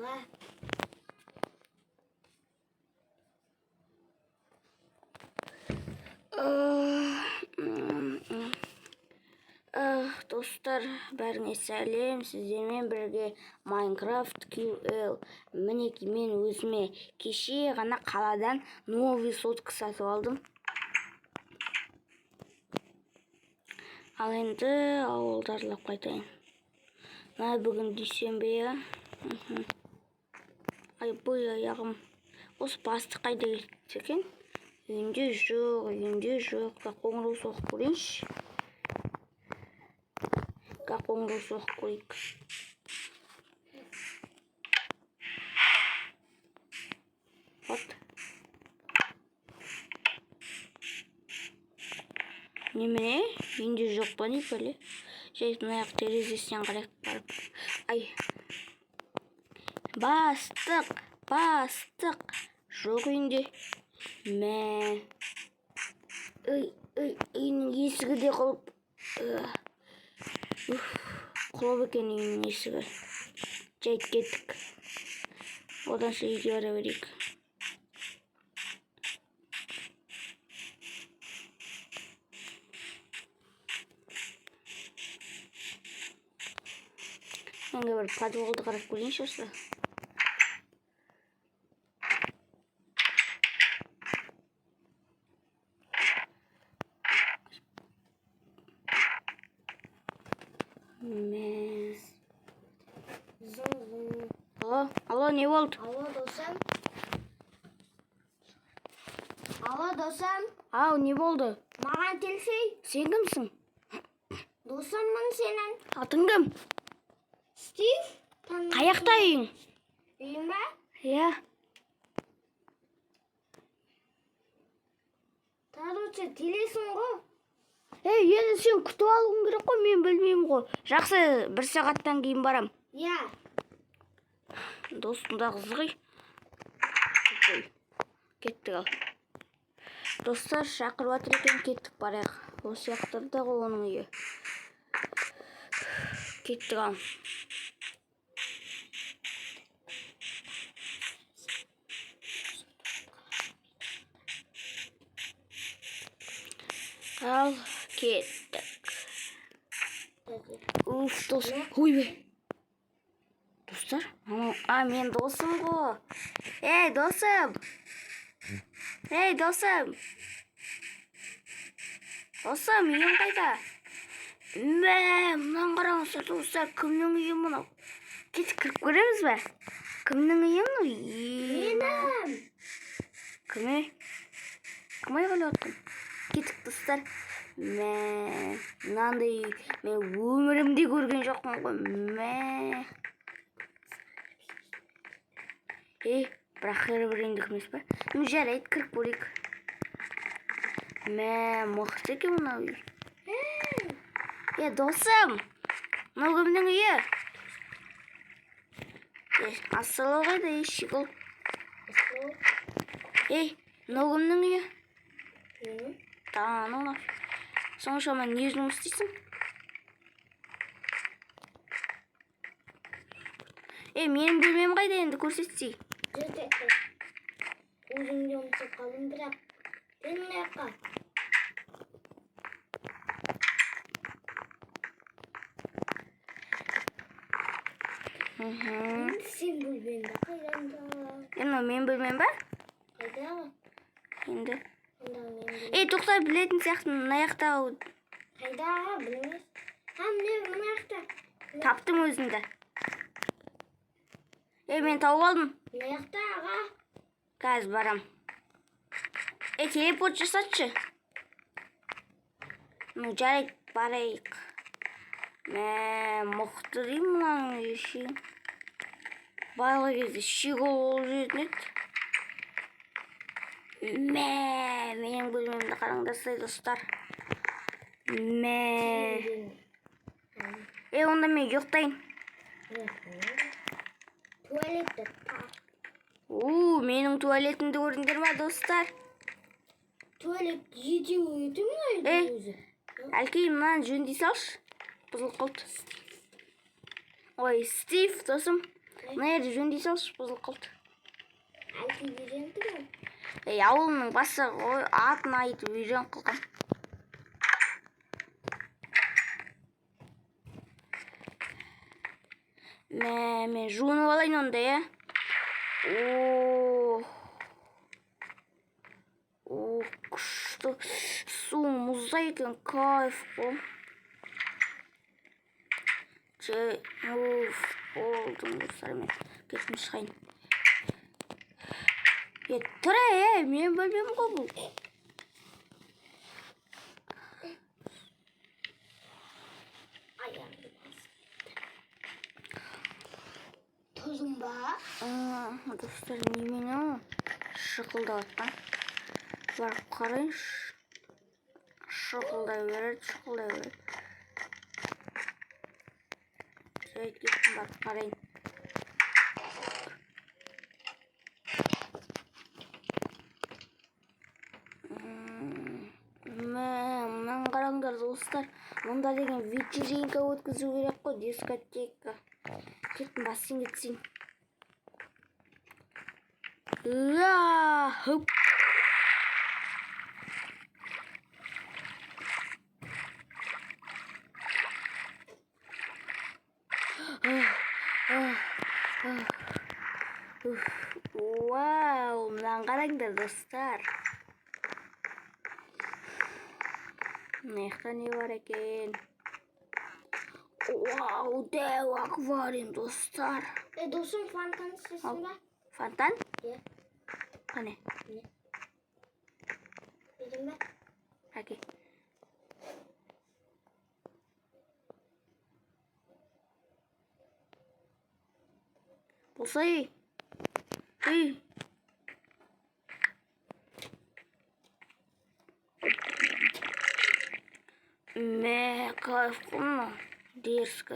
аға. Достар, бәріңе сәлем. Сіздермен бірге Майнкрафт QL. Мінеки мен өзіме кеше ғана қаладан новый сотка сатып алдым. Ал енді ауылдарлап қайтайын. Бүгін дүйсенбе. Ай, бұй аяғым. Осы басты қайда кетті екен? Үйінде жоқ. Қоңырау соғып көрейінші. Қоңырау соғып көрейік. Вот. Немене? Үйінде жоқ па не пәле? Жайып аяқ терезесінен қарайып барып. Ай. Бастық. Жоқ үйінде. Үйінің есігі де құлып. Құлып екен үйінің есігі. Жайт кеттік. Одан үйге бара берейік. Енді бір подвалды қарап көрейінші осы. Алло, не болды? Алло, досам. Ау, не болды? Маған телефей. Сен кімсің? Досаммын сенен. Атың кім? Стив. Қаяқта үйің? Үйің ба? Иә. Таручы, телесің ғой. Енді сен күтіп алуың керек қой, мен білмеймін ғой. Жақсы, 1 сағаттан кейін барам. Иә. Достың да қызығы. Кеттік ал. Достар, шақырып жатыр екен, кеттік барайық. Осы яқтарда ғой оның үйі. Кеттік ал. Ал, кеттік. Дос. Ой бе. Достар, мен досым ғой. Досым. Досым, үйің қайда? Мұнан қараңыздар, достар, кімнің үйі мұнау? Кетіп кіріп көреміз бе? Кімнің үйі мұнау? Менің. Кім айғайлап отырмын? Кетік, достар. Мынандай үй мен өмірімде көрген жоқпын ғой. Бірақ хербіреңдік емес па? Жарайды, кіріп көрейік. Мықты екен мынау үй. Досым, мынау кімнің үйі? Асылы қайда, шикіл. Мынау кімнің үйі? Таныла. Соншама не жұмыс істейсің? Менің бөлмем қайда енді көрсетсей? Жетекті. Өзімде ұмытып қалдым бірақ. Менің аяққа. Сен бөлмеңді қайдан? Мен бөлмем ба? Қайда? Енді. Тоқта білетін сияқты мына жақта. Қайда аға, білмес. Міне мына жақта. Таптым өзіңді. Мен тауып алдым. Мына жақта аға. Қазір барам. Телепорт жасатшы. Жарайды, барайық. Мықты деймін мұның еші. Барлы кезде шиғыл ол жерден еді. Менің бөлмемді қараңдастай, достар. Онда мен ұйықтайын. Туалетті. Менің туалетімді көрдіңдер ма, достар? Туалет жетеу еді ме өзі? Әлкей, мынаны жөндей салшы. Бұзылып қалды. Ой, Стив, досым. мына жерді жөндей салшы, бұзылып қалды. Айтып үйреніп тұрмын. Ауылының бастығы атын айтып үйрен қылған. Мен жуынып алайын онда, я? Күшті. Су мұздай екен, кайф қой. Болдым достар, мен кетіп шығайын. Тұра, мен бөлмем ғой бұл. Тозым ба? Достар, немене шықылдап атқан. Барып қарайыншы. Шықылдай береді. Жайт кеттім, барып қарайын. Мұнан қараңдар достар. Мұнда деген вечеринка өткізу керек қой, дискотека. Кеттім, бассейн кетсейін. Хөп. Вау, мұнан қараңдар достар. Мына не бар екен? Вау, дәу аквариум достар. Досым фонтан істесін ба? Фонтан? Иә. Қане? Берем ба? Әке. Болса ей. Кайф қылма. Дерскі.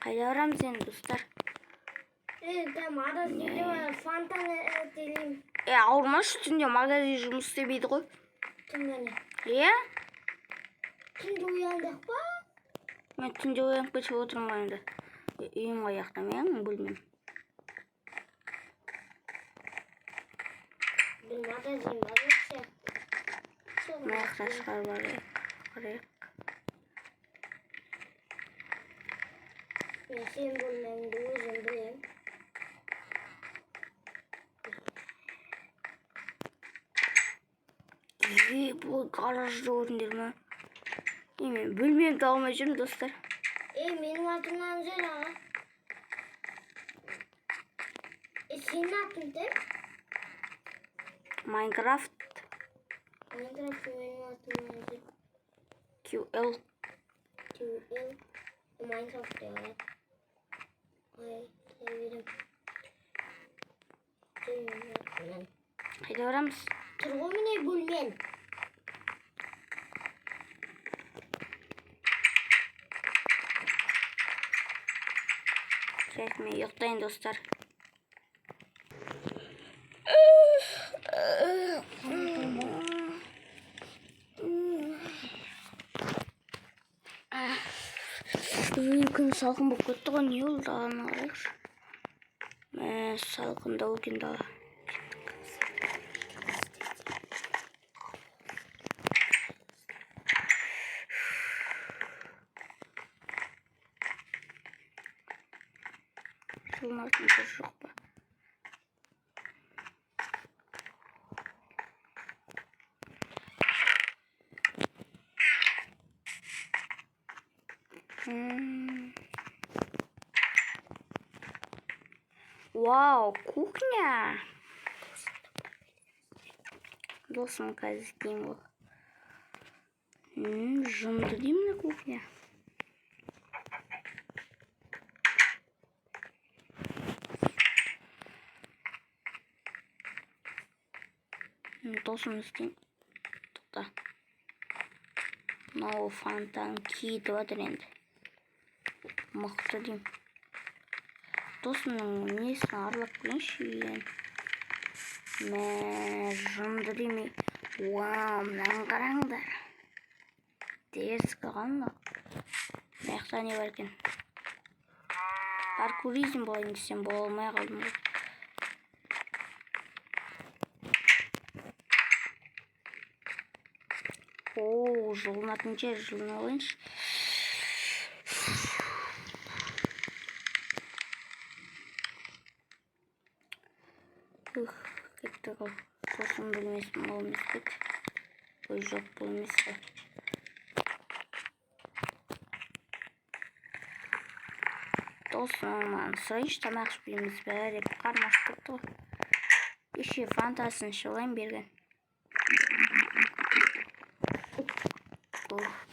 Қайда барамыз енді достар? Фонтан әтелейм. Ауырмашы, түнде магазин жұмыс істемейді ғой. Түнде. Е? Түнде ояндық па? Мен түнде оянып кетіп отырмын енді. Үйім аяқтам, бөлмем. Бір магазин бар өтсе. Маяқта шығар барайық. Мен сен бөлмеңді өзім білем. Бұл гаражды көрдіңдер ме? Мен бөлмемді алмай жүрмін достар. Менің атымнан жер аға. Сенің атың деп? Майнкрафт. Майнкрафт менің атымнан жер. QL. Майнкрафт деп алады. Берем. Қайда барамыз? Тұрғы міне бөлмен. Мен ұйықтайын достар. Күн салқын болып кетті ғой, не болды ағаны қарайықшы. Салқындау екен дала. Жылынатын жер жоқ па? Вау, кухня! Досым қазір кең бол. Жынды деймін кухня. Досым істейін. Тоқта. Мынау фонтан кейтіп жатыр енді. Мықты деймін. Досымның несін аралап көрейінші үйен. Жынды демей. Вау, мынаны қараңдар. Дерскі қанды. Маяқта не бар екен? Паркуризм болайын десем бола алмай қалдым ғой. О, жылынатын жер, жылына алайыншы. Кетті ғой. Сосын білмесім, ол емес бет. Ой, жоқ, бұл емес қой. Досым, сұрайыншы, тамақ ішпейміз бе деп қармаш кетті ғой. Кеше фантасын шылайын берген.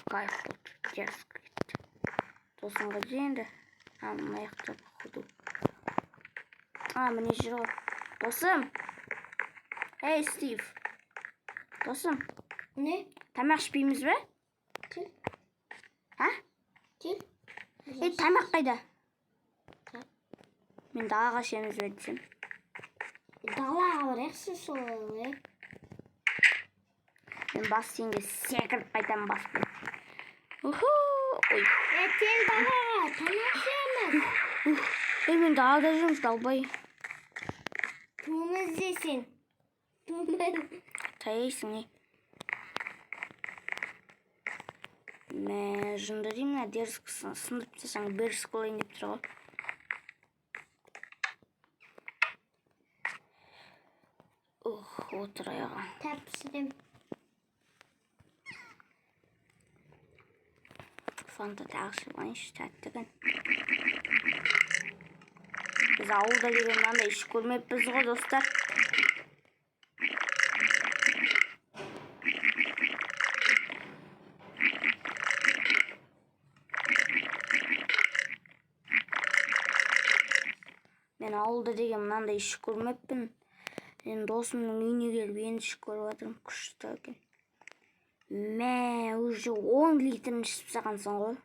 Кайф болды, дерзко кетті. Досымға дейінді. Маяқтап құду. Міне жүр ғой. Досым! Эй, Стив! Досым! Не? Тамақ ішпейміз бе? Кел. А? Кел. Тамақ қайда? Мен далаға ішеміз бе десем. Далаға барайықшы солай. Мен бассейнге секіріп қайтам баспен. Уху! Ой. Сен далаға тамақ ішеміз. Мен далада жүрміз, далбай. Туым іздесін. Таяйсың, не? Мен жынды деймін, дерзкісін сындырып тасаң берсік болайын деп тұр ғой. Отыр аяға. Тәпсірім. Фанта тағышы болайыншы, тәттігін. Біз ауылда деген мынандай іш көрмеппіз ғой, достар. Мен ауылда деген мынандай іш көрмеппін. Мен досымның үйіне келіп енді ішіп көріп жатырмын, күшті екен. Уже 10 литрін ішіп сағансың ғой.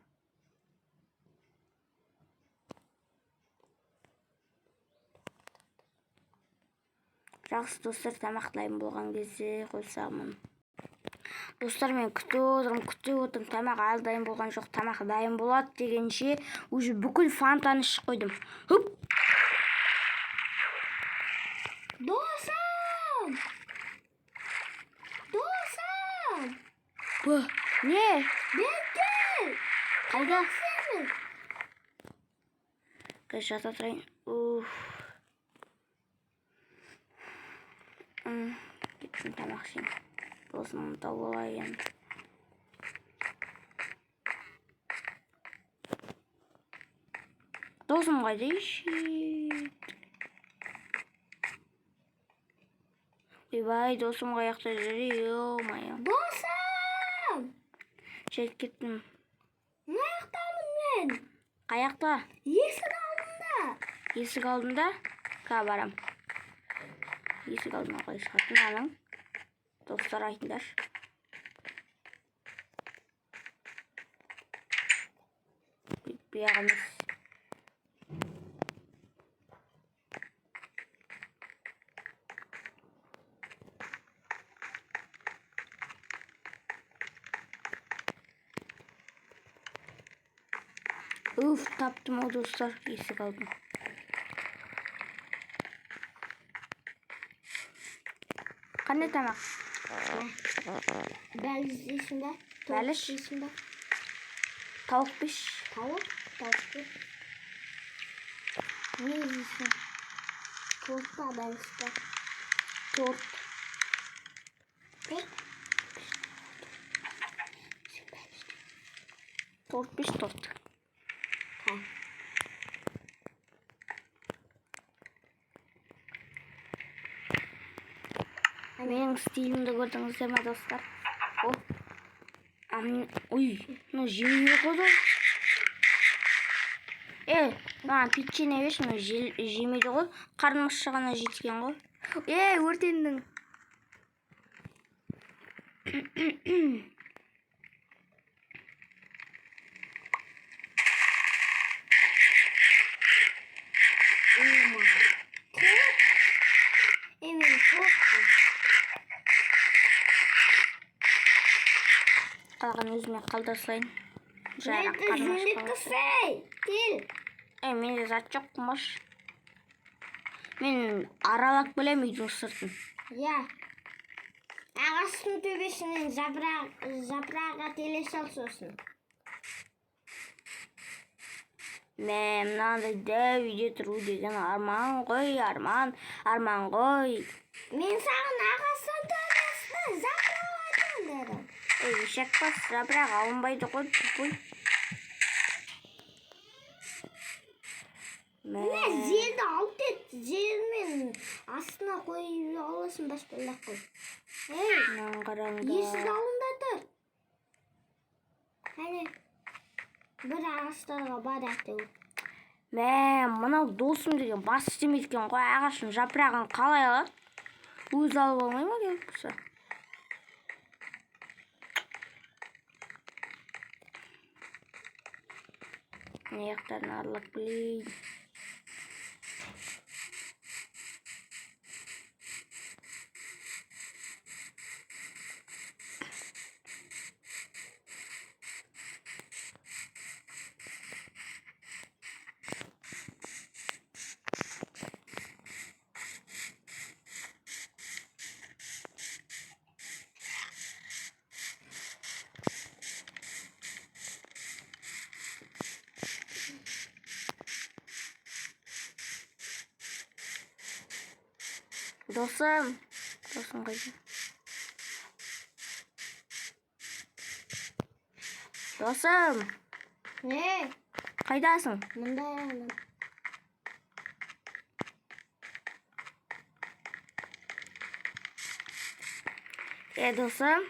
Жақсы достар, тамақ дайын болған кезде қойсамын. Достар, мен күтіп отырмын, тамақ әлі дайын болған жоқ, тамақ дайын болады дегенше уже бүкіл фантаны ішіп қойдым. Хуп! Досым! Досым! Не? Беттер! Қайда? Сені! Кәй, жата тұрайын. Кеттім тамақ ішейін. Досым тауып алайын. Досым қайда ішейді? Бай, досым қаяқта жүр, ё-майо. Досым! Жетіп кеттім. Қаяқтамын мен? Қаяқта? Есік алдында. Есік алдында? Қа барам. Есік алдына қой шығатын аның. Достар айтындар. Бұяқ емес. Таптым о достар, есік алдым. Қандай тамақ? Бәліш дейсің бе? Бәліш? Дейсің бе? Тауық пеш. Тауық? Тауық пеш. Не дейсің? Торт па, бәліш па? Торт. Торт? Торт пеш, торт. Менің стилімді көрдіңіздер ме, достар? Ой, мына жемей қойды. Маған печенье берші, мына жемейді ғой. Қарным ашығана жеткен ғой. Өртендің. Қалған өзіме қалдырсайын. Мен үзінді кісей. Кел. Менде зат жоқ қымаш. Мен аралап білем үйдің сыртын. Я. Ағаштың төбесінен жапыраға теле сал сосын. Мен мынандай дәу үйде тұру деген арман ғой, арман ғой. Мен саған ағаштың төбесіне жапырақ айтам дедім. Ешек бас, жапырақ алынбайды ғой, тупой. Міне жерді алып ет, жермен астына қойып аласың баспалдақ қой. Мынаны қараңдар. Есік алдында тұр. Әне, бір ағаштарға барайық деп. Мынау досым деген бас істемейді екен ғой, ағаштың жапырағын қалай алады? Өзі алып алмай ма керек болса? Аяқтарын аралап білейін. Досым қайда? Досым, Не? қайдасың? Мұнда яғынан. Досым,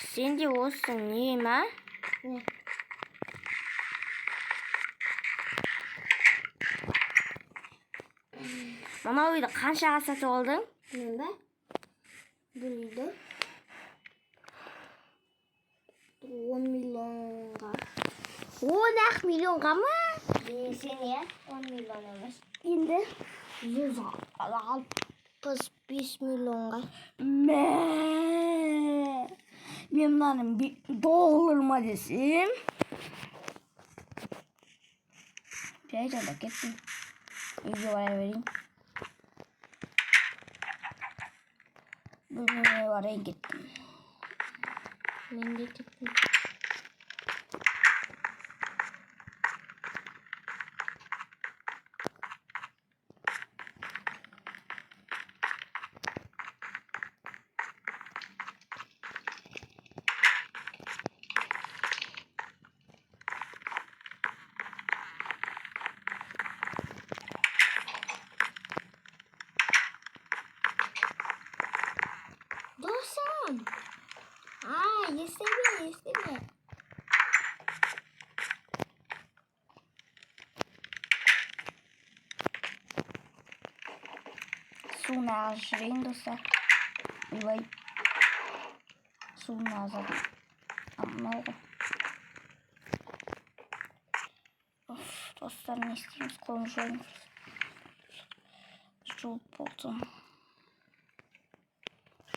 сенде осы не ма? Не? Мынау үйді қаншаға сатып алдың? Мен ба? Бұл үйді 10 миллионға. 10 миллионға ма? Сен я 10 миллион емес. Енді 165 миллионға. Мен мынаның доллар ма десем? Жайда кеттім. Үйге бара берейін. Бөлмеме барайын кеттім. Мен де кеттім. Досым! Естеме. Суын ағыз жүрейін, достар. Илай. Суын ағыз. Мынау ғой. Достар, не істейміз? Қолын жойыңыз. Жуып болды.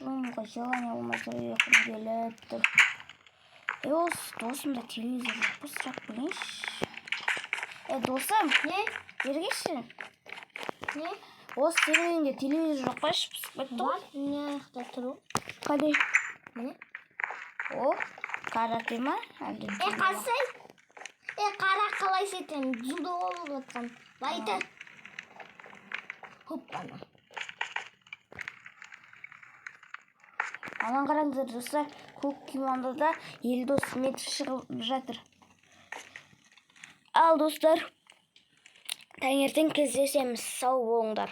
Жуымға желание болмай тұр, екім келіп тұр. Досымда телевизор жоқ, бұл сұрақ білейінші. Досым, Не? бергеші. Не? Осы серуенде телевизор жоқ қойшы, пысық бетті ғой. Бар, не аяқта тұру? Қадай? Не? О, карате ма? Қасай? Қара қалай сетем? Дзюдо болып жатқан. Байты. Хоппана. Анан қараңыздар, достар, көк кимонода Елдос Сметов шығып жатыр. Ал, достар, таңертең кездесеміз. Сау болыңдар.